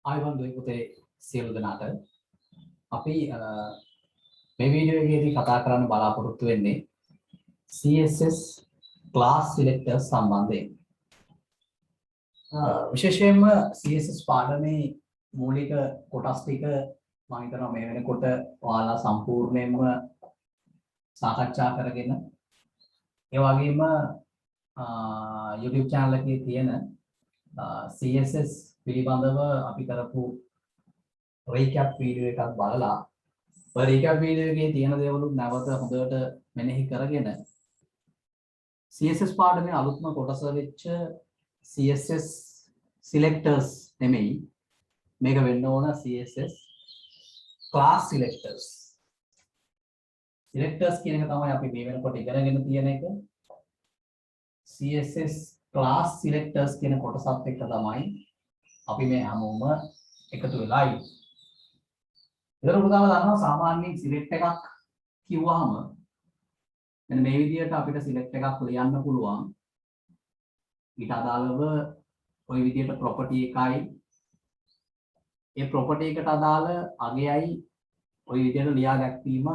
ආයුබෝවන් දුවේ පුතේ සියලු දෙනාට අපි මේ වීඩියෝ එකේදී කතා කරන්න බලාපොරොත්තු වෙන්නේ CSS class selectors සම්බන්ධයෙන්. විශේෂයෙන්ම CSS පාඩමේ මූලික කොටස් ටික මම හිතනවා මේ වෙනකොට ඔයාලා සම්පූර්ණයෙන්ම සාකච්ඡා කරගෙන ඒ වගේම YouTube channel එකේ තියෙන CSS පිළිබඳව අපි කරපු recap video එකක් බලලා ඔය recap video එකේ තියෙන දේවල් නැවත හොඳට මෙනෙහි කරගෙන CSS පාඩමේ අලුත්ම කොටස වෙච්ච CSS selectors නෙමෙයි මේක වෙන්න ඕන CSS class selectors කියන එක තමයි අපි මේ වෙනකොට ඉගෙනගෙන තියෙන එක CSS class selectors කියන කොටසත් එක්ක තමයි අපි මේ හැමෝම එකතු වෙලා ඉන්නේ. ඒතර පුතාලා දන්නවා සාමාන්‍යයෙන් select එකක් කිව්වහම මෙන්න මේ විදිහට අපිට select එකක් ලියන්න පුළුවන්. ඊට අදාළව ওই විදිහට property එකයි ඒ property එකට අදාළ අගයයි ওই විදිහට ලියා දැක්වීම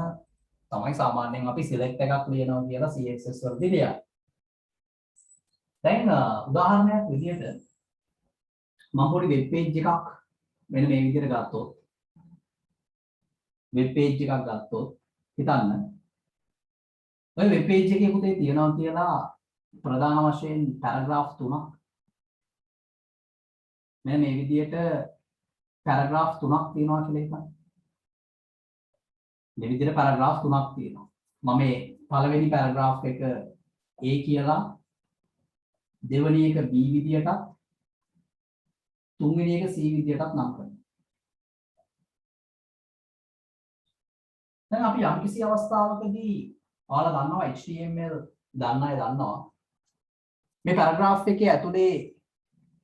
තමයි සාමාන්‍යයෙන් අපි select එකක් ලියනවා කියලා CSS වලදී ලියන්නේ. දැන් උදාහරණයක් විදිහට මම පොඩි වෙබ් පේජ් එකක් මෙන්න මේ විදිහට ගත්තොත් වෙබ් පේජ් එකක් ගත්තොත් හිතන්න ඔය වෙබ් පේජ් එකේ පුතේ තියනවා කියලා ප්‍රධාන වශයෙන් පැරග්‍රාෆ් තුනක් මෙන්න මේ විදිහට පැරග්‍රාෆ් තුනක් තියෙනවා කියලා හිතන්න. මේ විදිහට පැරග්‍රාෆ් තුනක් තියෙනවා. මම මේ පළවෙනි පැරග්‍රාෆ් එක A කියලා දෙවෙනි එක B විදිහටත් තුන්වෙනි එක C විදිහටත් නම් කරනවා. දැන් අපි යම්කිසි අවස්ථාවකදී ඔයාලා දන්නවා HTML දන්න අය දන්නවා මේ පැරග්‍රාෆ් එකේ ඇතුලේ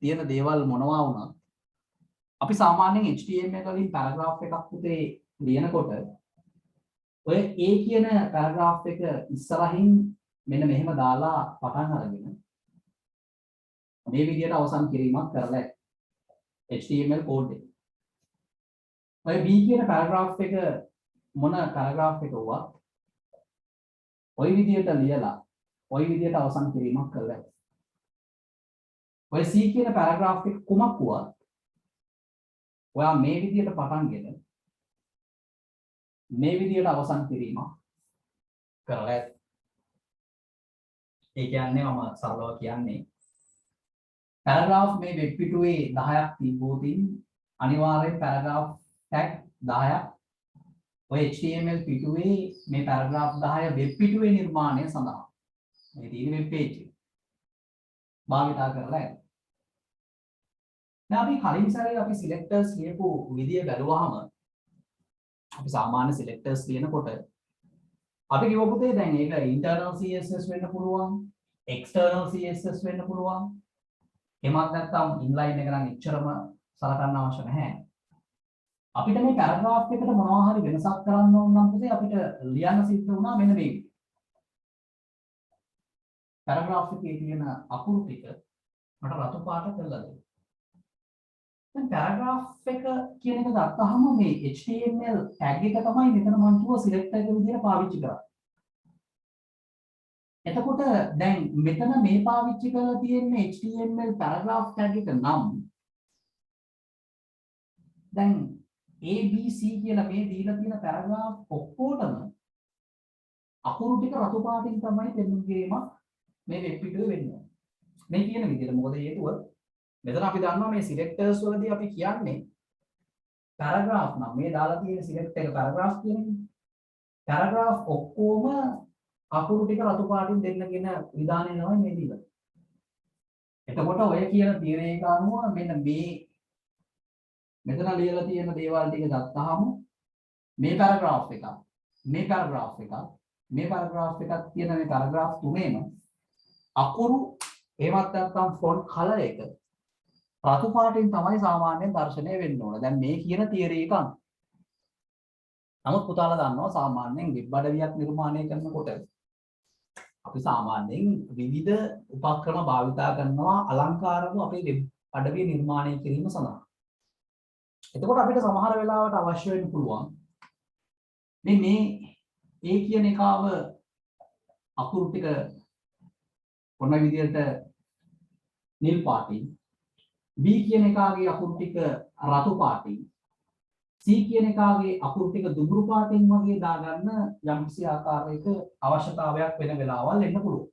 තියෙන දේවල් මොනවා වුණත් අපි සාමාන්‍යයෙන් HTML වලින් පැරග්‍රාෆ් එකක් පුතේ ලියනකොට ඔය A කියන පැරග්‍රාෆ් එක ඉස්සරහින් මෙන්න මෙහෙම දාලා පටන් අරගෙන මේ විදිහට අවසන් කිරීමක් කරලා HTML code එක. ඔය B කියන පැරග්‍රාෆ් එක මොන පැරග්‍රාෆ් එක වුවත් ඔය විදිහට ලියලා ඔය විදිහට අවසන් කිරීමක් කරලා ඔය C කියන පැරග්‍රාෆ් එක කුමක් වුවත් ඔයා මේ විදිහට පටන්ගෙන මේ විදිහට අවසන් කිරීමක් කරලා ඒ කියන්නේ මම සරලව කියන්නේ පැරග්‍රාෆ් මේ වෙබ් පිටුවේ 10ක් තිබ්බොතින් අනිවාර්යෙන් පැරග්‍රාෆ් ටැග් 10ක් ඔය HTML පිටුවේ මේ පැරග්‍රාෆ් 10 වෙබ් පිටුවේ නිර්මාණය සඳහා මේ තියෙන වෙබ් පේජ් එක භාවිතා කරලා යනවා. දැන් අපි කලින් සැරේ අපි selectors ලියපු විදිය බැලුවාම අපි සාමාන්‍ය selectors ලියනකොට අපි කිව්ව පුතේ දැන් ඒක internal CSS වෙන්න පුළුවන් external CSS වෙන්න පුළුවන් එමත් නැත්නම් inline එක නම් එච්චරම සලකන්න අවශ්‍ය නැහැ. අපිට මේ පැරග්‍රාෆ් එකට මොනවා හරි වෙනසක් කරන්න ඕන නම් පුතේ අපිට ලියන්න සිද්ධ වුණා මෙන්න මේ විදිහට. පැරග්‍රාෆ් එකේ තියෙන අකුරු ටික මට රතු පාට කරලා දෙන්න. දැන් පැරග්‍රාෆ් එක කියන එක ගත්තාම මේ HTML tag එක තමයි මෙතන මම කිව්ව select එක විදිහට පාවිච්චි කරන්නේ. එතකොට දැන් මෙතන මේ පාවිච්චි කරලා තියෙන HTML paragraph tag එක නම් දැන් ABC කියලා මේ දීලා තියෙන paragraph ඔක්කොටම අකුරු ටික රතු පාටින් තමයි පෙන්වන්න කිරීමක් මේ වෙබ් පිටුවේ වෙන්නේ. මේ කියන විදිහට මොකද හේතුව මෙතන අපි දන්නවා මේ selectors වලදී අපි කියන්නේ paragraph නම් මේ දාලා තියෙන select එක paragraph කියන්නේ paragraph ඔක්කොම අකුරු ටික රතු පාටින් දෙන්නගෙන විධානය තමයි මේ දීලා. එතකොට ඔය කියන තීරණයක අනුව මෙන්න මේ මෙතන ලියලා තියෙන දේවල් ටික ගත්තාම මේ පැරග්‍රාෆ් එක මේ පැරග්‍රාෆ් එක මේ පැරග්‍රාෆ් එකක් තියෙන මේ පැරග්‍රාෆ් තුනේම අකුරු එහෙමත් නැත්නම් ෆොන්ට් කලර් එක රතු පාටින් තමයි සාමාන්‍යයෙන් දැర్శණය වෙන්න ඕන. දැන් මේ කියන තියරි එක අනුව. නමුත් පුතාලා දන්නවා සාමාන්‍යයෙන් වෙබ් අඩවියක් නිර්මාණය කරනකොට අපි සාමාන්‍යයෙන් විවිධ උපක්‍රම භාවිතා කරනවා අලංකාරව අපේ වෙබ් අඩවිය නිර්මාණය කිරීම සඳහා. එතකොට අපිට සමහර වෙලාවට අවශ්‍ය වෙන්න පුළුවන් මේ A කියන එකාව අකුරු ටික ඔන්න විදියට නිල් පාටින්, B කියන එකාගේ අකුරු ටික රතු පාටින්, C කියන එකාගේ අකුරු ටික දුඹුරු පාටින් වගේ දාගන්න යම්කිසි ආකාරයක අවශ්‍යතාවයක් වෙන වෙලාවල් එන්න පුළුවන්.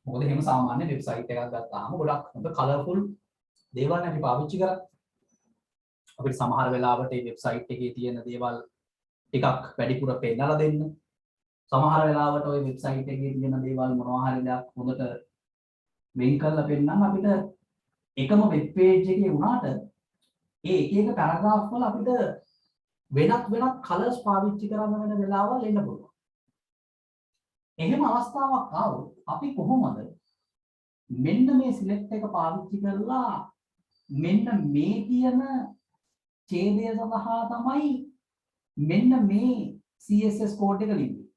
මොකද එහෙම සාමාන්‍ය වෙබ්සයිට් එකක් ගත්තාම ගොඩක් හොඳ කලර්ෆුල් දේවල් අපි පාවිච්චි කරා. අපිට සමහර වෙලාවට මේ වෙබ්සයිට් එකේ තියෙන දේවල් ටිකක් වැඩිපුර පෙන්නලා දෙන්න. සමහර වෙලාවට ওই වෙබ්සයිට් එකේ තියෙන දේවල් මොනවා හරි දෙයක් හොඳට වෙන් කරලා පෙන්නන්න අපිට එකම වෙබ් පේජ් එකේ වුණාට ඒ එක එක පැරග්‍රාෆ් වල අපිට වෙනත් කලර්ස් පාවිච්චි කරන්න වෙන වෙලාවල් එන්න පුළුවන්. එහෙම අවස්ථාවක් ආවොත් අපි කොහොමද මෙන්න මේ සිලෙක්ට් එක පාවිච්චි කරලා මෙන්න මේ කියන ඡේදය සඳහා තමයි මෙන්න මේ CSS කෝඩ් එක ලිව්වේ.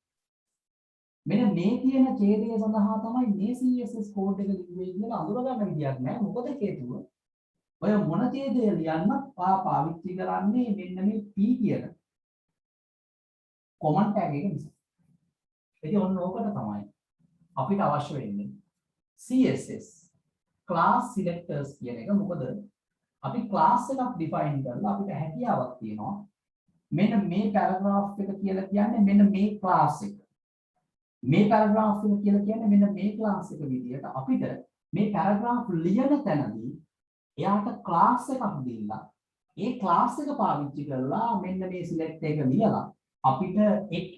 මෙන්න මේ කියන ඡේදය සඳහා තමයි මේ CSS කෝඩ් එක ලිව්වේ කියලා අඳුරගන්න විදියක් නැහැ. මොකද හේතුව ඔය මොන ඡේදය ලියන්නත් පාවිච්චි කරන්නේ මෙන්න මේ P කියන කොමන්ඩ් ටැග් එක නිසා. ඉතින් ඔන්න ඕකට තමයි අපිට අවශ්‍ය වෙන්නේ CSS class selectors කියන එක. මොකද අපි class එකක් define කරලා අපිට හැකියාවක් තියෙනවා මෙන්න මේ paragraph එක කියලා කියන්නේ මෙන්න මේ class එක. මේ paragraph එක කියලා කියන්නේ මෙන්න මේ class එක විදියට අපිට මේ paragraph ලියන තැනදී එයාට class එකක් දීලා ඒ class එක පාවිච්චි කරලා මෙන්න මේ select එක ලියලා අපිට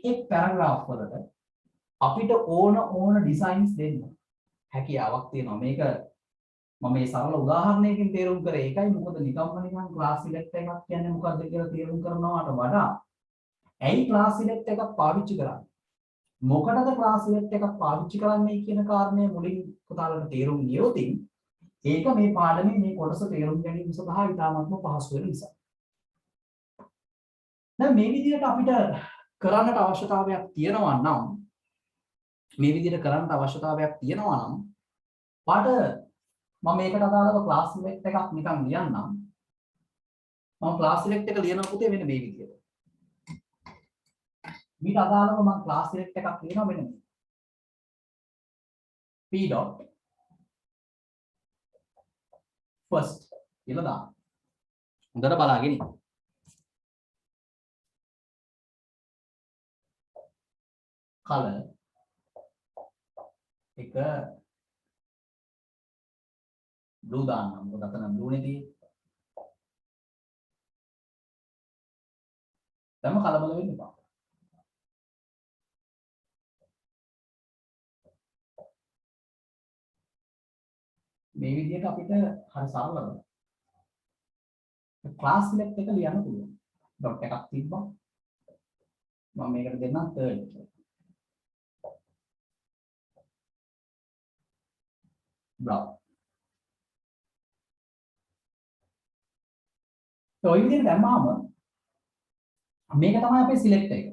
එක් paragraph වලට අපිට ඕන designs දෙන්න හැකියාවක් තියෙනවා. මේක මම මේ සරල උදාහරණයකින් තේරුම් කරේ ඒකයි. මොකද නිකන් class select එකක් කියන්නේ මොකක්ද කියලා තේරුම් කරනවාට වඩා ඇයි class select එකක් පාවිච්චි කරන්නේ, මොකටද class select එකක් පාවිච්චි කරන්නේ කියන කාරණය මුලින් පුතාලට තේරුම් ගියොත් ඒක මේ පාඩමේ මේ කොටස තේරුම් ගැනීම සඳහා ඉතාමත්ම පහසු වෙන නිසා. දැන් මේ විදිහට අපිට කරන්නට අවශ්‍යතාවයක් තියෙනවා නම් පාඩ මම මේකට අදාළව class select එකක් නිකන් ලියන්නම්. මම class select එක ලියන පුතේ මෙන්න මේ විදිහට. මීට අදාළව මම class select එකක් ලියනවා මෙන්න මේ. p dot first කියලා දාන්න. හොඳට බලාගෙන ඉන්න. color එක blue දාන්නම්. මොකද අතන blue නේ තියෙන්නේ. දැන් කලබල වෙන්න එපා. මේ විදිහට අපිට හරි සරලව class select එක ලියන්න පුළුවන්. dot එකක් තිබ්බා. මම මේකට දෙන්නම් third කියලා. brown. ඔය විදිහට දැම්මාම මේක තමයි අපේ select එක.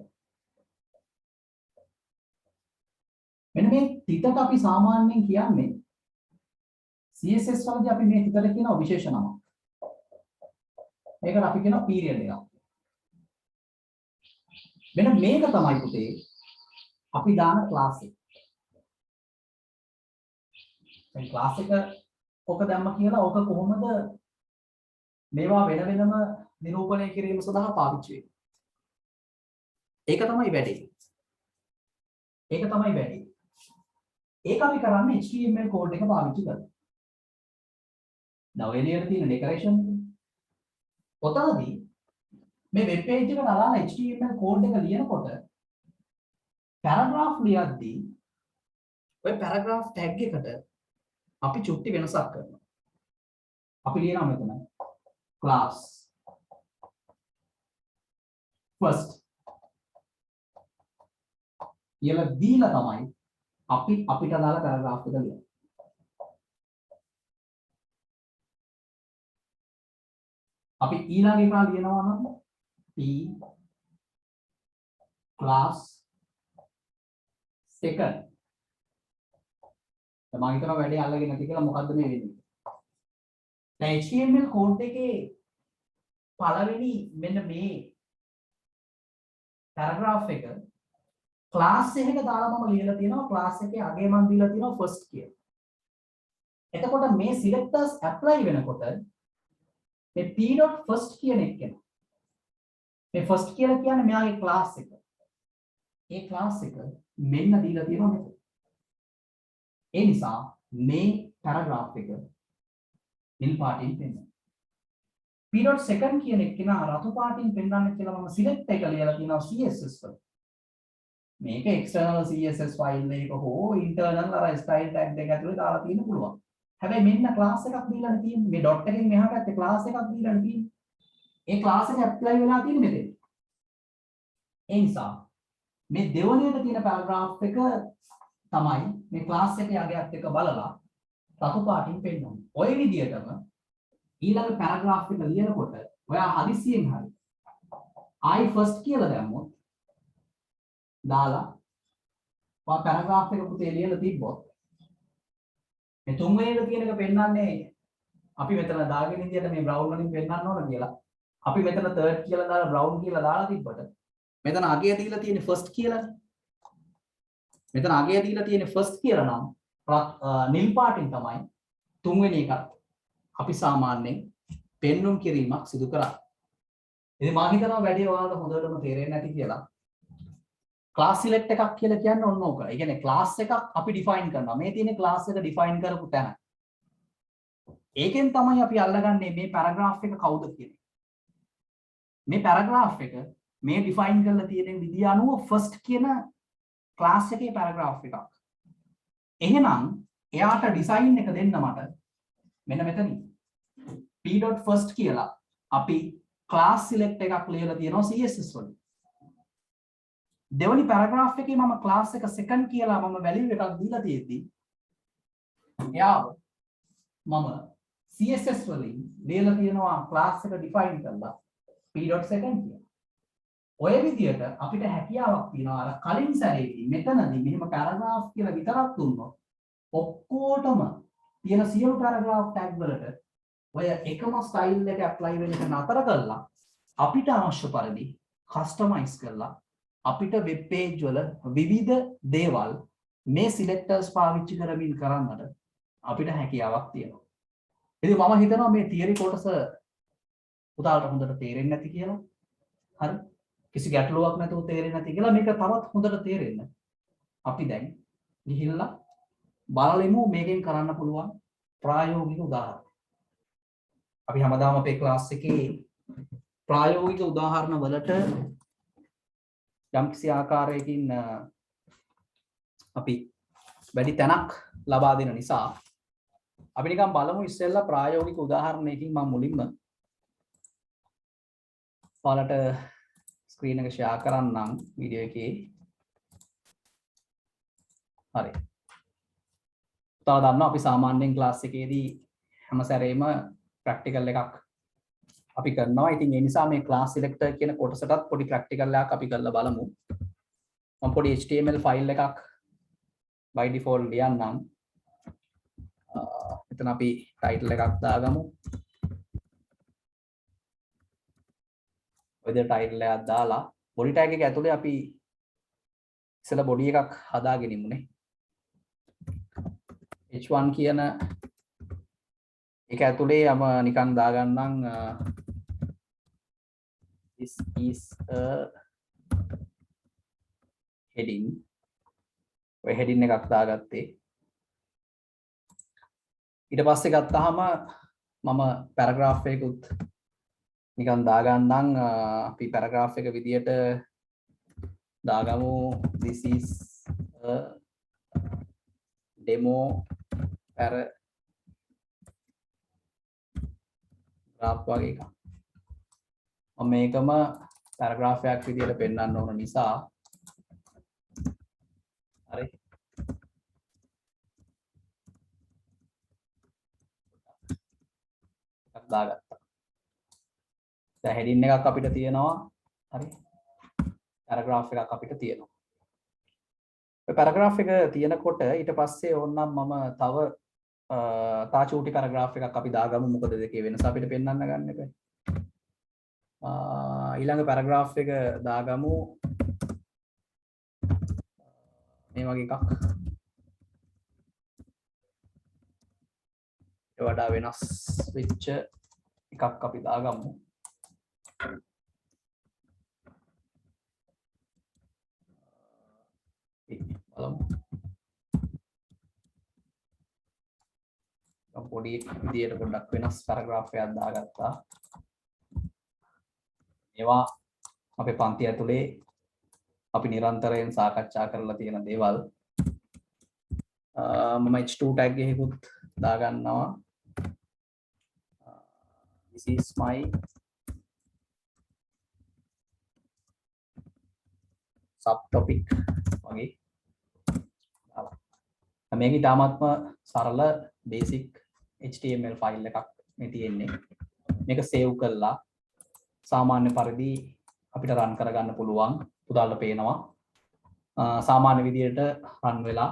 මෙන්න මේ තිතට අපි සාමාන්‍යයෙන් කියන්නේ CSS වලදී අපි මේ තිතට කියන විශේෂ නමක්. මේකට අපි කියනවා period එකක්. මෙන්න මේක තමයි පුතේ අපි දාන class එක. දැන් class එක ඔක දැම්ම කියලා ඔක කොහොමද මේවා වෙනම නිරූපණය කිරීම සඳහා පාවිච්චි වෙන්නේ. ඒක තමයි වැඩේ. ඒක අපි කරන්නේ HTML කෝඩ් එක පාවිච්චි කරලා. දැන් ඔය එළියට තියෙන ඩෙකරේෂන් ඔතනදී මේ වෙබ් පේජ් එකට අදාළ HTML කෝඩ් එක ලියනකොට paragraph ලියද්දී ඔය paragraph tag එකට අපි චුට්ටි වෙනසක් කරනවා. අපි ලියනවා මෙතන class first කියලා දීලා තමයි අපිට අදාළ paragraph එක ලියන්නේ. අපි ඊළඟ එක ලියනවා නම් p class second. මම හිතනවා වැඩේ අල්ලගෙන නැති කියලා මොකද්ද මේ වෙන්නේ? දැන් HTML කෝඩ් එකේ පළවෙනි මෙන්න මේ පැරග්‍රාෆ් එක ක්ලාස් එකක දාලා මම ලියලා තියෙනවා ක්ලාස් එකේ අගේ මම දීලා තියෙනවා ෆස්ට් කියලා. එතකොට මේ සිලෙක්ටර්ස් ඇප්ලයි වෙනකොට මේ p.first කියන එක එනවා. මේ ෆස්ට් කියලා කියන්නේ මෙයාගේ ක්ලාස් එක. ඒ ක්ලාස් එක මෙන්න දීලා තියෙනවා මෙතන. ඒ නිසා මේ පැරග්‍රාෆ් එක නිල් පාටින් පෙන්නනවා. p.second කියන එක නා රතු පාටින් පෙන්නන්න කියලා මම සිලෙක්ට් එක ලියලා තියෙනවා CSS වල. මේක external CSS file එකක හෝ internal අර style tag දෙක ඇතුලේ දාලා තියෙන්න පුළුවන්. හැබැයි මෙන්න ක්ලාස් එකක් දීලානේ තියෙන්නේ. මේ ඩොට් එකෙන් මෙහා පැත්තේ ක්ලාස් එකක් දීලානේ තියෙන්නේ. ඒ ක්ලාස් එක ඇප්ලයි වෙලා තියෙන්නේ මෙතන. ඒ නිසා මේ දෙවණියට තියෙන පැරග්‍රාෆ් එක තමයි මේ ක්ලාස් එකේ අගයත් එක බලලා රතු පාටින් පෙන්නන්නේ. ඔය විදිහටම ඊළඟ පැරග්‍රාෆ් එක ලියනකොට ඔයා හදිසියෙන් හරි I first කියලා දැම්මොත් දාලා ඔයා පැරග්‍රාෆ් එක පුතේ ලියලා තිබ්බොත් මේ තුන්වෙනියට තියෙන එක පෙන්නන්නේ අපි මෙතන දාගෙන ඉඳියට මේ බ්‍රවුන් වලින් පෙන්නන්න ඕන කියලා. අපි මෙතන third කියලා දාලා බ්‍රවුන් කියලා දාලා තිබ්බට මෙතන අගය දීලා තියෙන්නේ first කියලානේ. මෙතන අගය දීලා තියෙන්නේ first කියලා නම් නිල් පාටින් තමයි තුන්වෙනි එකත් අපි සාමාන්‍යයෙන් පෙන්වුම් කිරීමක් සිදු කරන්නේ. ඉතින් මම හිතනවා වැඩි ඔයාලට හොඳටම තේරෙන්නේ නැති කියලා. ක්ලාස් සිලෙක්ට් එකක් කියලා කියන්නේ ඔන්න ඕක. ඒ කියන්නේ ක්ලාස් එකක් අපි ඩිෆයින් කරනවා. මේ තියෙන ක්ලාස් එක ඩිෆයින් කරපු තැන. ඒකෙන් තමයි අපි අල්ලගන්නේ මේ පැරග්‍රාෆ් එක කවුද කියන්නේ. මේ පැරග්‍රාෆ් එක මේ ඩිෆයින් කරලා තියෙන විදිය අනුව ෆස්ට් කියන ක්ලාස් එකේ පැරග්‍රාෆ් එකක්. එහෙනම් එයාට ඩිසයින් එක දෙන්න මට මෙන්න මෙතනින් p.first කියලා අපි ක්ලාස් සිලෙක්ට් එකක් ලියලා තියෙනවා CSS වලින්. දෙවනි පැරග්‍රාෆ් එකේ මම ක්ලාස් එක second කියලා මම වැලියු එකක් දීලා තියෙද්දි එයාව මම CSS වලින් ලියලා තියෙනවා ක්ලාස් එක ඩිෆයින් කරලා p.second කියලා. ඔය විදිහට අපිට හැකියාවක් තියෙනවා අර කලින් සැරේදී මෙතනදී මෙහෙම පැරග්‍රාෆ් කියලා විතරක් දුන්නොත් ඔක්කොටම තියෙන සියලු පැරග්‍රාෆ් ටැග් වලට ඔය එකම ස්ටයිල් එක ඇප්ලයි වෙන එක නතර කරලා අපිට අවශ්‍ය පරිදි කස්ටමයිස් කරලා අපිට වෙබ් පේජ් වල විවිධ දේවල් මේ සිලෙක්ටර්ස් පාවිච්චි කරමින් කරන්නට අපිට හැකියාවක් තියෙනවා. ඉතින් මම හිතනවා මේ තියරි කොටස උදාහරණ හොඳට තේරෙන්නේ නැති කියලා. හරි. කිසි ගැටලුවක් නැතුව තේරෙන්නේ නැති කියලා මේක තවත් හොඳට තේරෙන්න. අපි දැන් ගිහිල්ලා බලලෙමු මේකෙන් කරන්න පුළුවන් ප්‍රායෝගික උදාහරණ. අපි හැමදාම අපේ ක්ලාස් එකේ ප්‍රායෝගික උදාහරණ වලට යම්කිසි ආකාරයකින් අපි වැඩි තැනක් ලබා දෙන නිසා අපි නිකන් බලමු ඉස්සෙල්ලා ප්‍රායෝගික උදාහරණයකින් මම මුලින්ම ඔයාලට ස්ක්‍රීන් එක ෂෙයා කරන්නම් වීඩියෝ එකේ. හරි. තව දන්නවා අපි සාමාන්‍යයෙන් ක්ලාස් එකේදී හැම සැරේම ප්‍රැක්ටිකල් එකක් අපි කරනවා. ඉතින් ඒ නිසා මේ ක්ලාස් සිලෙක්ටර් කියන කොටසටත් පොඩි ප්‍රැක්ටිකල් එකක් අපි කරලා බලමු. මම පොඩි HTML ෆයිල් එකක් by default ලියන්නම්. එතන අපි ටයිටල් එකක් දාගමු. ඔය විදිහට ටයිටල් එකක් දාලා බොඩි ටැග් එක ඇතුලේ අපි ඉස්සෙල්ලා බොඩි එකක් හදාගෙන ඉමුනේ. h1 කියන එක ඇතුලේ යම නිකන් දාගන්නම් this is a heading. ඔය heading එකක් දාගත්තේ. ඊට පස්සේ ගත්තාම මම paragraph එකකුත් නිකන් දාගන්නම් අපි paragraph එක විදියට දාගමු this is a demo paragraph වගේ එකක්. මම මේකම paragraph එකක් විදියට පෙන්වන්න ඕන නිසා හරි දාගත්තා. දැන් heading එකක් අපිට තියෙනවා. හරි. paragraph එකක් අපිට තියෙනවා. ඔය paragraph එක තියෙනකොට ඊට පස්සේ ඕනනම් මම තව තා චූටි පැරග්‍රාෆ් එකක් අපි දාගමු මොකද දෙකේ වෙනස අපිට පෙන්වන්න ගන්න එක. ඊළඟ පැරග්‍රාෆ් එක දාගමු මේ වගේ එකක්. ඒ වඩා වෙනස් වෙච්ච එකක් අපි දාගමු. බලමු. පොඩි විදියට පොඩ්ඩක් වෙනස් පැරග්‍රාෆ් එකක් දාගත්තා. ඒවා අපේ පන්ති ඇතුලේ අපි නිරන්තරයෙන් සාකච්ඡා කරලා තියෙන දේවල්. මම h2 tag එකකුත් දාගන්නවා. This is my subtopic වගේ. මේක ඉතාමත්ම සරල basic HTML ෆයිල් එකක් මේ තියෙන්නේ. මේක සේව් කරලා සාමාන්‍ය පරිදි අපිට රන් කරගන්න පුළුවන්. උදාහරණ පේනවා. සාමාන්‍ය විදියට රන් වෙලා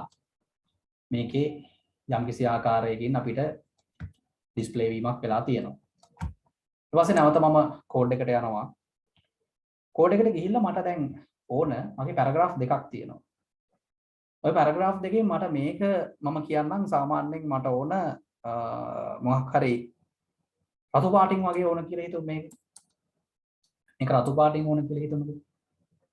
මේකේ යම්කිසි ආකාරයකින් අපිට ඩිස්ප්ලේ වීමක් වෙලා තියෙනවා. ඊට පස්සේ නැවත මම කෝඩ් එකට යනවා. කෝඩ් එකට ගිහිල්ලා මට දැන් ඕන මගේ පැරග්‍රාෆ් දෙකක් තියෙනවා. ඔය පැරග්‍රාෆ් දෙකෙන් මට මේක මම කියන්නම් සාමාන්‍යයෙන් මට ඕන මොකක් හරි රතු පාටින් වගේ ඕන කියලා හිතුව මේක රතු පාටින් ඕන කියලා හිතමුකෝ.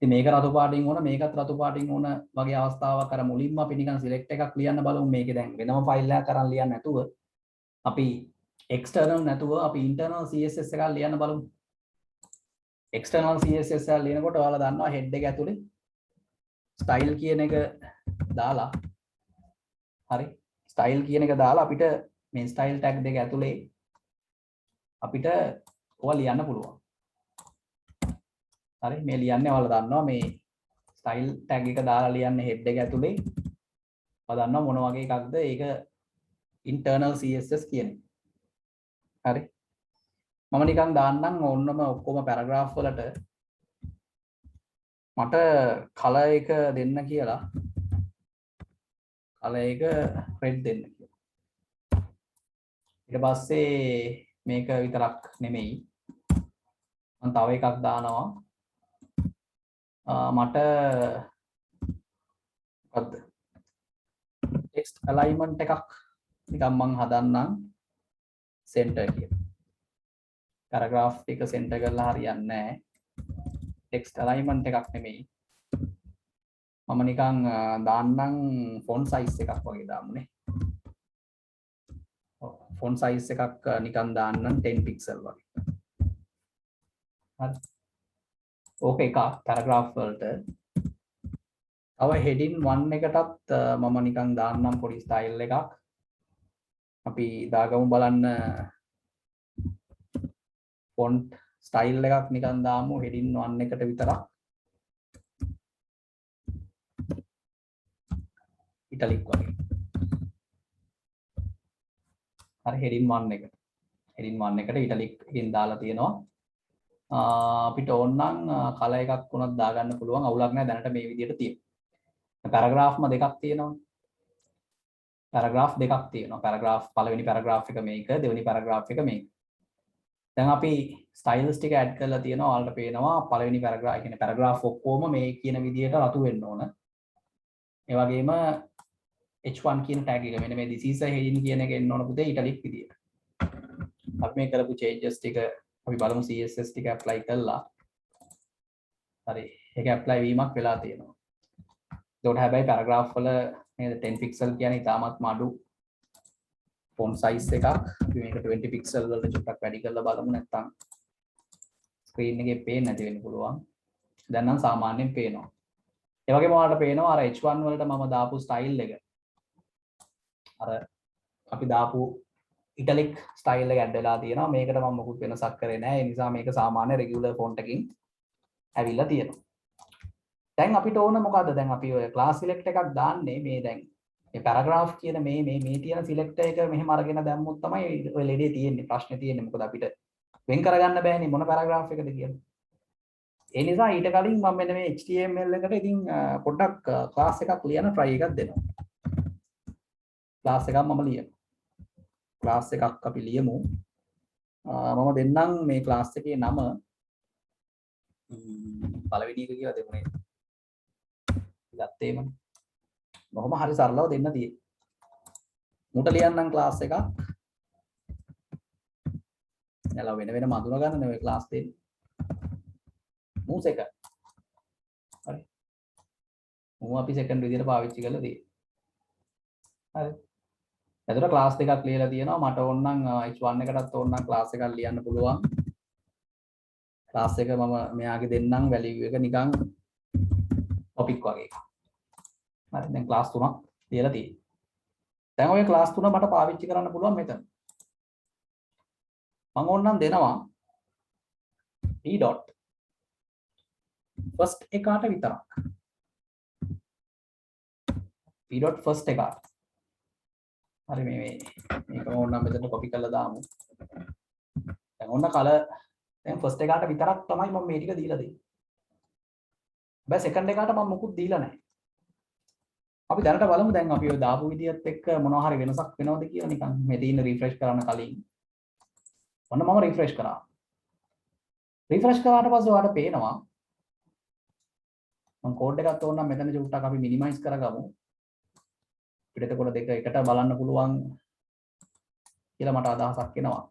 ඉතින් මේක රතු පාටින් ඕන මේකත් රතු පාටින් ඕන වගේ අවස්ථාවක් අර මුලින්ම අපි නිකන් සිලෙක්ට් එකක් ලියන්න බලමු. මේකේ දැන් වෙනම ෆයිල් එකක් අරන් ලියන්න නැතුව අපි external නැතුව අපි internal CSS එකක් ලියන්න බලමු. external CSS එක ලියනකොට ඔයාලා දන්නවා head එක ඇතුලේ style කියන එක දාලා හරි style කියන එක දාලා අපිට මේ style tag දෙක ඇතුලේ අපිට ඔයා ලියන්න පුළුවන්. හරි මේ ලියන්නේ ඔයාලා දන්නවා මේ style tag එක දාලා ලියන්නේ head එක ඇතුලේ. ඔයාලා දන්නවා මොන වගේ එකක්ද ඒක internal CSS කියන්නේ. හරි මම නිකන් දාන්නම් ඕන්නම ඔක්කොම පැරග්‍රාෆ් වලට මට කලර් එක දෙන්න කියලා. කලර් එක රෙඩ් දෙන්න කියලා. ඊට පස්සේ මේක විතරක් නෙමෙයි මම තව එකක් දානවා. මට මොකද්ද text alignment එකක් නිකන් මම හදන්නම් center කියලා. පැරග්‍රාෆ් එක center කරලා හරියන්නේ නැහැ. text alignment එකක් නෙමෙයි. මම නිකන් දාන්නම් font size එකක් වගේ දාමුනේ. font size එකක් නිකන් දාන්නම් 10 pixel වගේ. හරි. ඕක එකක් පැරග්‍රාෆ් වලට. තව heading 1 එකටත් මම නිකන් දාන්නම් පොඩි style එකක්. අපි දාගමු බලන්න font style එකක් නිකන් දාමු heading 1 එකට විතරක්. italic වගේ. හරි heading 1 එකට. heading 1 එකට italic එකෙන් දාලා තියෙනවා. අපිට ඕන නම් කලර් එකක් උනත් දාගන්න පුළුවන්. අවුලක් නැහැ දැනට මේ විදිහට තියෙනවා. පැරග්‍රාෆ්ම දෙකක් තියෙනවා. පැරග්‍රාෆ් දෙකක් තියෙනවා. පැරග්‍රාෆ් පළවෙනි පැරග්‍රාෆ් එක මේක, දෙවෙනි පැරග්‍රාෆ් එක මේක. දැන් අපි ස්ටයිල්ස් ටික ඇඩ් කරලා තියෙනවා. ඔයාලට පේනවා පළවෙනි පැරග්‍රාෆ්, ඒ කියන්නේ පැරග්‍රාෆ් ඔක්කොම මේ කියන විදිහට රතු වෙන්න ඕන. ඒ වගේම h1 කියන tag එක මෙන්න මේ this is a heading කියන එක එන්න ඕන පුතේ italic විදියට. අපි මේ කරපු changes ටික අපි බලමු CSS ටික apply කළා. හරි. ඒක apply වීමක් වෙලා තියෙනවා. ඒකට හැබැයි paragraph වල නේද 10 pixel කියන්නේ ඉතාමත් අඩු font size එකක්. අපි මේක 20 pixel වලට චුට්ටක් වැඩි කරලා බලමු නැත්නම් screen එකේ පේන්නේ නැති වෙන්න පුළුවන්. දැන් නම් සාමාන්‍යයෙන් පේනවා. ඒ වගේම ඔයාලට පේනවා අර h1 වලට මම දාපු style එක. අර අපි දාපු italic style එක ඇඩ් වෙලා තියෙනවා. මේකට මම මොකුත් වෙනසක් කරේ නැහැ. ඒ නිසා මේක සාමාන්‍ය regular font එකකින් ඇවිල්ලා තියෙනවා. දැන් අපිට ඕන මොකද්ද? දැන් අපි ඔය class select එකක් දාන්නේ මේ දැන් මේ paragraph කියන මේ තියෙන selector එක මෙහෙම අරගෙන දැම්මොත් තමයි ඔය ලෙඩේ තියෙන්නේ ප්‍රශ්නේ තියෙන්නේ. මොකද අපිට වෙන් කරගන්න බෑනේ මොන paragraph එකද කියලා. ඒ නිසා ඊට කලින් මම මෙන්න මේ HTML එකට ඉතින් පොඩ්ඩක් class එකක් ලියන try එකක් දෙනවා. class එකක් මම ලියනවා. ක්ලාස් එකක් අපි ලියමු. මම දෙන්නම් මේ ක්ලාස් එකේ නම පළවෙනි එක කියලා දෙමුනේ. ගත්තේම. කොහොම හරි සරලව දෙන්න තියෙන්නේ. මුට ලියන්නම් ක්ලාස් එකක්. එයාලා වෙන වෙනම අඳුන ගන්න නෙවෙයි ක්ලාස් දෙන්නේ. මූස් එක. හරි. මූ අපි සෙකන්ඩ් විදියට පාවිච්චි කරලා තියෙන්නේ. හරි. එතකොට ක්ලාස් දෙකක් ලියලා තියෙනවා. මට ඕන නම් H1 එකටත් ඕන නම් ක්ලාස් එකක් ලියන්න පුළුවන්. ක්ලාස් එක මම මෙයාගේ දෙන්නම් වැලියු එක නිකන් ටොපික් වගේ එකක්. හරි. දැන් ක්ලාස් 3ක් ලියලා තියෙනවා. දැන් ඔය ක්ලාස් 3 මට පාවිච්චි කරන්න පුළුවන් මෙතන. මම ඕනනම් දෙනවා p dot first එකට විතරක්. p dot first එකට. හරි මේක ඕනනම් මෙතන කොපි කරලා දාමු. දැන් ඕන කලර් දැන් first එකට විතරක් තමයි මම මේ ටික දීලා දෙන්නේ. හැබැයි second එකට මම මොකුත් දීලා නැහැ. අපි දැනට බලමු දැන් අපි ඔය දාපු විදියත් එක්ක මොනවා හරි වෙනසක් වෙනවද කියලා නිකන් මේ තියෙන රිෆ්‍රෙෂ් කරන්න කලින්. ඔන්න මම රිෆ්‍රෙෂ් කරා. රිෆ්‍රෙෂ් කරාට පස්සේ ඔයාලට පේනවා මම කෝඩ් එකක් ඕන නම් මෙතන චුට්ටක් අපි මිනිමයිස් කරගමු. පිටත කොට දෙක එකට බලන්න පුළුවන් කියලා මට අදහසක් එනවා.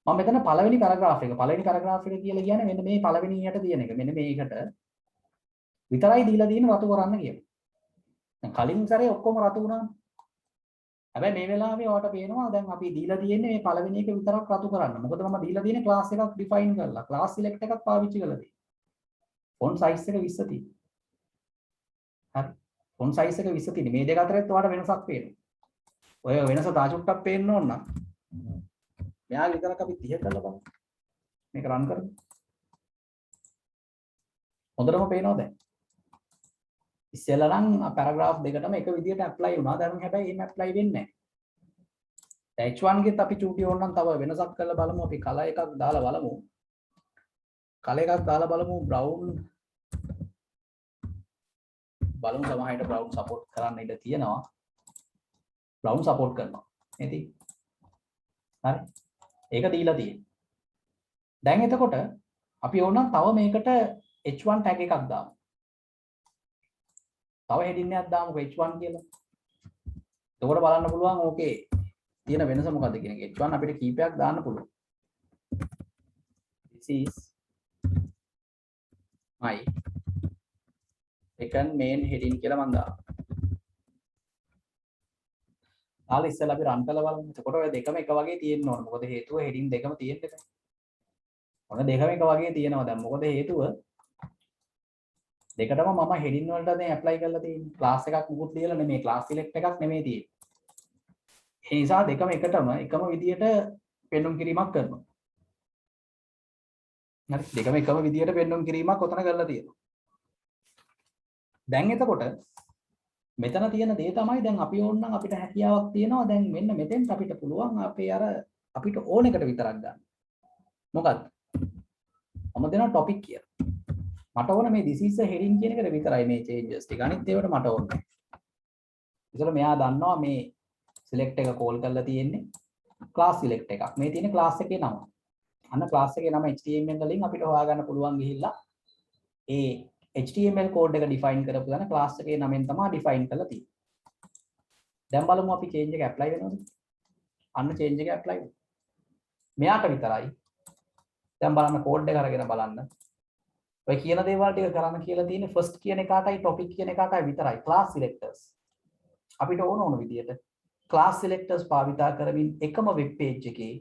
මම මෙතන පළවෙනි පැරග්‍රාෆ් එක කියලා කියන්නේ මෙන්න මේ පළවෙනියට තියෙන එක. මෙන්න මේකට විතරයි දීලා තියෙන රතු කරන්න කියලා. දැන් කලින් සැරේ ඔක්කොම රතු වුණානේ. හැබැයි මේ වෙලාවේ ඔයාලට පේනවා දැන් අපි දීලා තියෙන්නේ මේ පළවෙනි එක විතරක් රතු කරන්න. මොකද මම දීලා තියෙන්නේ ක්ලාස් එකක් ඩිෆයින් කරලා. ක්ලාස් සිලෙක්ට් එකක් පාවිච්චි කරලා තියෙනවා. ෆොන්ට් සයිස් එක 20 තියෙනවා. හරි. ෆොන්ට් සයිස් එක 20 තියෙන්නේ. මේ දෙක අතරෙත් ඔයාලට වෙනසක් පේනවා. ඔය වෙනස තාචුට්ටක් පේන්න ඕන නම් මෙයා විතරක් අපි 30 කරලා බලමු. මේක රන් කරමු. හොඳටම පේනවද දැන්? ඉස්සෙල්ලා නම් පැරග්‍රාෆ් දෙකටම එක විදියට ඇප්ලයි වුණා. දැන් හැබැයි එහෙම ඇප්ලයි වෙන්නේ නැහැ. H1 ගෙත් අපි චූටි ඕන නම් තව වෙනසක් කරලා බලමු. අපි කලර් එකක් දාලා බලමු. කලර් එකක් දාලා බලමු බ්‍රවුන් බලමු සමහරවිට බ්‍රවුන් සපෝට් කරන්න ඉඩ තියෙනවා. බ්‍රවුන් සපෝට් කරනවා. නේද? හරි. ඒක දීලා තියෙනවා. දැන් එතකොට අපි ඕනනම් තව මේකට H1 ටැග් එකක් දාමු. තව හෙඩින් එකක් දාමුකෝ H1 කියලා. එතකොට බලන්න පුළුවන් ඕකේ තියෙන වෙනස මොකද්ද කියන එක. H1 අපිට කීපයක් දාන්න පුළුවන්. This is my second main heading කියලා මම දානවා. ආලා ඉස්සෙල්ලා අපි රන් කරලා බලමු. එතකොට ඔය දෙකම එක වගේ තියෙන්න ඕන. මොකද හේතුව හෙඩින් දෙකම තියෙන්නේ නැහැ. ඔන්න දෙකම එක වගේ තියෙනවා දැන්. මොකද හේතුව දෙකටම මම හෙඩින් වලට දැන් ඇප්ලයි කරලා තියෙන්නේ. ක්ලාස් එකක් මුකුත් ලියලා නෙමෙයි. ක්ලාස් සිලෙක්ට් එකක් නෙමෙයි තියෙන්නේ. ඒ නිසා දෙකම එකටම එකම විදියට පෙන්වුම් කිරීමක් කරනවා. හරි. දෙකම එකම විදියට පෙන්වුම් කිරීමක් ඔතන කරලා තියෙනවා. දැන් එතකොට මෙතන තියෙන දේ තමයි දැන් අපි ඕනනම් අපිට හැකියාවක් තියෙනවා දැන් මෙන්න මෙතෙන්ට අපිට පුළුවන් අපේ අර අපිට ඕන එකට විතරක් ගන්න. මොකද්ද? මම දෙනවා ටොපික් කියලා. මට ඕන මේ this is a heading කියන එකට විතරයි මේ changes ටික. අනිත් ඒවාට මට ඕනේ නැහැ. ඒසොල මෙයා දන්නවා මේ select එක call කරලා තියෙන්නේ class select එකක්. මේ තියෙන class එකේ නම. අන්න class එකේ නම HTML වලින් අපිට හොයාගන්න පුළුවන් ගිහිල්ලා ඒ HTML code එක define කරපු දන class එකේ නමෙන් තමයි define කරලා තියෙන්නේ. දැන් බලමු අපි change එක apply වෙනවද? අන්න change එක apply වෙනවා. මෙයාට විතරයි. දැන් බලන්න code එක අරගෙන බලන්න. ඔය කියන දේවල් ටික කරන්න කියලා තියෙන්නේ first කියන එකටයි topic කියන එකටයි විතරයි class selectors. අපිට ඕන විදියට class selectors භාවිතා කරමින් එකම web page එකේ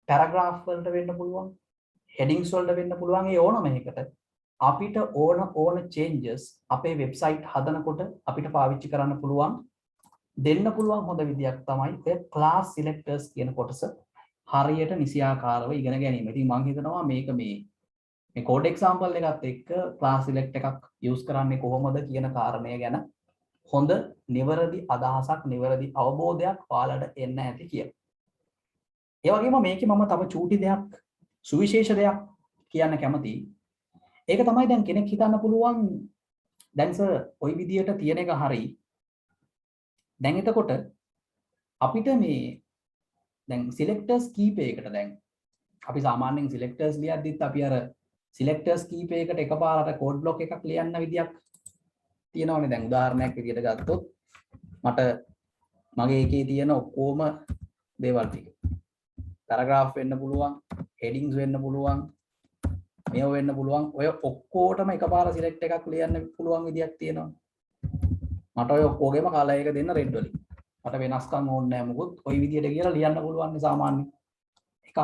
paragraph වලට වෙන්න පුළුවන්, headings වලට වෙන්න පුළුවන් ඒ ඕනම එකකට අපිට ඕන changes අපේ website හදනකොට අපිට පාවිච්චි කරන්න පුළුවන් දෙන්න පුළුවන් හොඳ විදියක් තමයි ඔය class selectors කියන කොටස හරියට නිසියාකාරව ඉගෙන ගැනීම. ඉතින් මම හිතනවා මේක මේ code example එකත් එක්ක class select එකක් use කරන්නේ කොහොමද කියන කාරණය ගැන හොඳ නිවැරදි අදහසක් නිවැරදි අවබෝධයක් ඔයාලට එන්න ඇති කියලා. ඒ වගේම මේකේ මම තව චූටි දෙයක් සුවිශේෂ දෙයක් කියන්න කැමතියි. ඒක තමයි දැන් කෙනෙක් හිතන්න පුළුවන් දැන් සර් ওই විදියට තියෙන එක හරි. දැන් එතකොට අපිට මේ දැන් සිලෙක්ටර්ස් කීපයකට දැන් අපි සාමාන්‍යයෙන් සිලෙක්ටර්ස් ලියද්දිත් අපි අර සිලෙක්ටර්ස් කීපයකට එකපාරට කෝඩ් බ්ලොක් එකක් ලියන්න විදියක් තියෙනවනේ. දැන් උදාහරණයක් විදියට ගත්තොත් මට මගේ එකේ තියෙන ඔක්කොම දේවල් ටික පැරග්‍රාෆ් වෙන්න පුළුවන්, හෙඩින්ග්ස් වෙන්න පුළුවන්, මේව වෙන්න පුළුවන්. ඔය ඔක්කොටම එකපාර සිලෙක්ට් එකක් ලියන්න පුළුවන් විදියක් තියෙනවා. මට ඔය ඔක්කොගෙම කලර් එක දෙන්න රෙඩ් වලින්. මට වෙනස්කම් ඕනේ නැහැ මොකොත්. ඔය විදියට කියලා ලියන්න පුළුවන් නේ සාමාන්‍ය එකක්.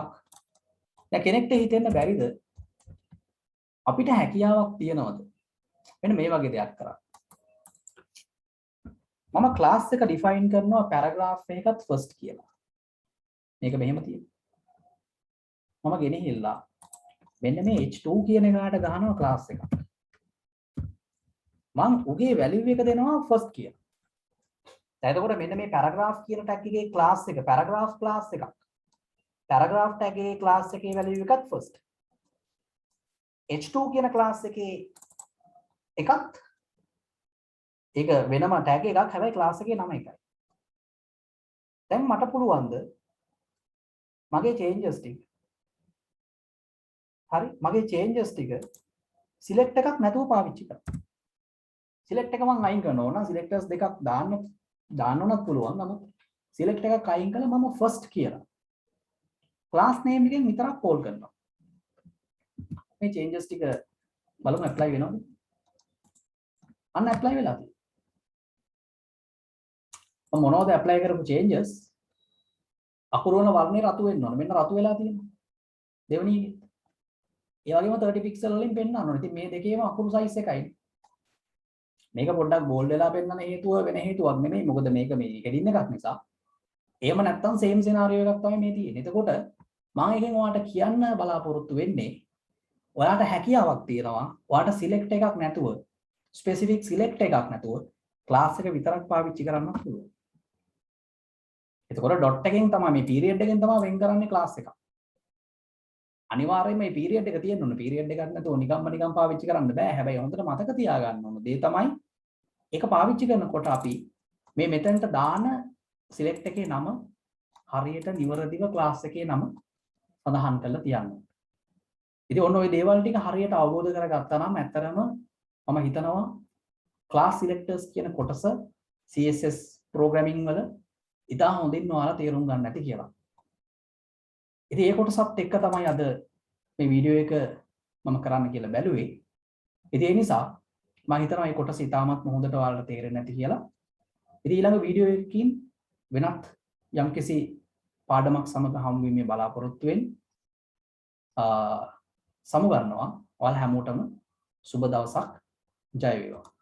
දැන් කෙනෙක්ට හිතෙන්න බැරිද අපිට හැකියාවක් තියනවද මෙන්න මේ වගේ දෙයක් කරන්න. මම ක්ලාස් එක ඩිෆයින් කරනවා පැරග්‍රාෆ් එකකත් ෆස්ට් කියලා. මේක මෙහෙම තියෙනවා. මම ගෙනහිල්ලා මෙන්න මේ h2 කියන එකට ගහනවා ක්ලාස් එකක්. මම උගේ වැලියු එක දෙනවා ෆස්ට් කියලා. දැන් එතකොට මෙන්න මේ පැරග්‍රාෆ් කියන ටැග් එකේ ක්ලාස් එක පැරග්‍රාෆ් ක්ලාස් එකක්. පැරග්‍රාෆ් ටැග් එකේ ක්ලාස් එකේ වැලියු එකත් ෆස්ට්. h2 කියන ක්ලාස් එකේ එකත් ඒක වෙනම ටැග් එකක්. හැබැයි ක්ලාස් එකේ නම එකයි. දැන් මට පුළුවන්ද මගේ changes ටික හරි මගේ changes ටික select එකක් නැතුව පාවිච්චි කරන්න. select එක මම අයින් කරනවා නම් selectors දෙකක් දාන්න උනත් පුළුවන්. නමුත් select එකක් අයින් කළා මම first කියලා class name එකෙන් විතරක් call කරනවා. මේ changes ටික බලමු apply වෙනවද? අන්න apply වෙලා තියෙනවා. මොනවද apply කරපු changes? අකුරු වල වර්ණය රතු වෙන්න ඕන. මෙන්න රතු වෙලා තියෙනවා. දෙවෙනි එකේ. ඒ වගේම 30 පික්සල් වලින් පෙන්නන්න ඕන. ඉතින් මේ දෙකේම අකුරු size එකයි. මේක පොඩ්ඩක් bold වෙලා පෙන්නන හේතුව වෙන හේතුවක් නෙමෙයි. මොකද මේක මේ heading එකක් නිසා. එහෙම නැත්නම් same scenario එකක් තමයි මේ තියෙන්නේ. එතකොට මම එකෙන් ඔයාලට කියන්න බලාපොරොත්තු වෙන්නේ ඔයාලට හැකියාවක් තියෙනවා. ඔයාලට select එකක් නැතුව specific select එකක් නැතුව class එක විතරක් පාවිච්චි කරන්නත් පුළුවන්. එතකොට dot එකෙන් තමයි මේ period එකෙන් තමයි වෙන් කරන්නේ class එක. අනිවාර්යයෙන්ම මේ period එක තියෙන්න ඕනේ. period එකක් නැතුව නිකම්ම පාවිච්චි කරන්න බෑ. හැබැයි හොඳට මතක තියාගන්න ඕන දේ තමයි ඒක පාවිච්චි කරනකොට අපි මේ මෙතනට දාන select එකේ නම හරියට නිවැරදිව class එකේ නම සඳහන් කරලා තියන්න ඕනේ. ඉතින් ඔන්න ඔය දේවල් ටික හරියට අවබෝධ කරගත්තා නම් ඇත්තරම මම හිතනවා class selectors කියන කොටස CSS programming වල ඉතා හොඳින් ඔයාලා තේරුම් ගන්න ඇති කියලා. ඉතින් ඒ කොටසත් එක්ක තමයි අද මේ වීඩියෝ එක මම කරන්න කියලා බැලුවේ. ඉතින් ඒ නිසා මම හිතනවා මේ කොටස ඉතාමත් හොඳට ඔයාලට තේරෙන්නේ නැති කියලා. ඉතින් ඊළඟ වීඩියෝ එකකින් වෙනත් යම්කිසි පාඩමක් සමග හමු වීමේ බලාපොරොත්තු වෙන්නේ. සමු ගන්නවා. ඔයාලා හැමෝටම සුබ දවසක්. ජය වේවා.